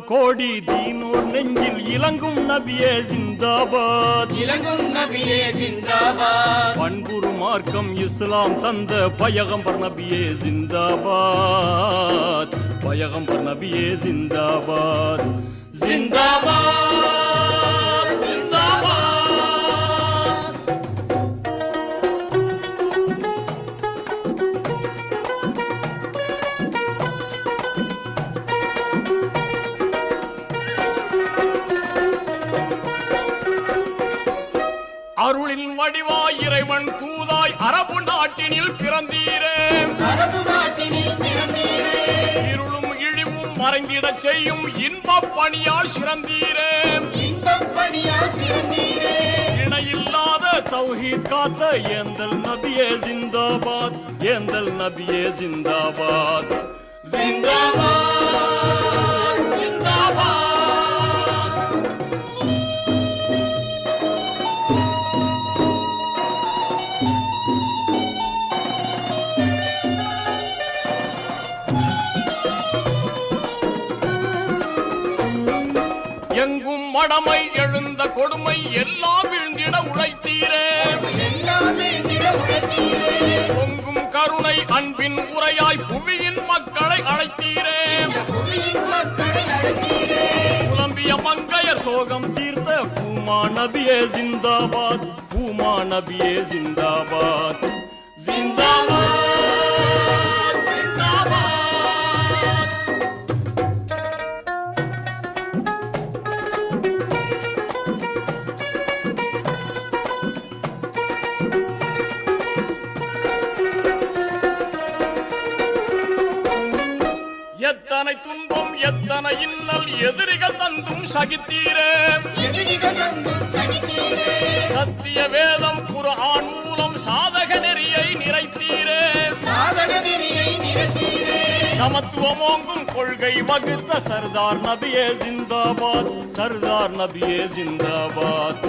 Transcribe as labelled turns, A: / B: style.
A: கோடி தீனோர் நெஞ்சில் இலங்கும் நபியே ஜிந்தாபாத்,
B: இலங்கும் நபியே ஜிந்தாபாத்.
A: பண்புரு மார்க்கம் இஸ்லாம் தந்த பயகம்பர் நபியே ஜிந்தாபாத், பயகம்பர் நபியே ஜிந்தாபாத்,
B: ஜிந்தாபாத் ஜிந்தாபாத்.
A: அருளின் வடிவாய் இறைவன் தூதாய் அரபு நாட்டினில் பிறந்தீரே,
B: அரபு நாட்டினில் பிறந்தீரே.
A: இருளும் இழிவும் மறைந்திடச் செய்யும் இன்பப் பணியால் சிறந்தீரே,
B: இன்பப் பணியால் சிறந்தீரே.
A: இணையில்லாத தௌஹீத் காத்த ஏந்தல் நபியே ஜிந்தாபாத், ஏந்தல் நபியே ஜிந்தாபாத்,
B: ஜிந்தாபாத் ஜிந்தாபாத்.
A: எங்கும் மடமை எழுந்த கொடுமை எல்லாம் வீழ்ந்திட உழைத்தீரே,
B: எல்லாம் வீழ்ந்திட உழைத்தீரே.
A: பொங்கும் கருணை அன்பின் உரையாய் புவியின் மக்களை அழைத்தீரே,
B: புவியின் மக்களை அழைத்தீரே.
A: புலம்பிய மங்கையர் சோகம் தீர்த்த பூமா நபியே ஜிந்தாபாத், பூமா நபியே ஜிந்தாபாத்,
B: ஜிந்தாபாத் ஜிந்தாபாத்.
A: எத்தனை துன்பம் எத்தனை இன்னல் எதிரிகள் தந்தும் சகித்தீரே,
B: எதிரிகள் தந்தும் சகித்தீரே.
A: சத்திய வேதம் குர்ஆன் மூலம் சாதக நெறியை நிறைத்தீரே,
B: சாதக நெறியை நிறுத்தீரே.
A: சமத்துவமோங்கும் கொள்கை வகுத்த சர்தார் நபியே ஜிந்தாபாத், சர்தார் நபியே ஜிந்தாபாத்,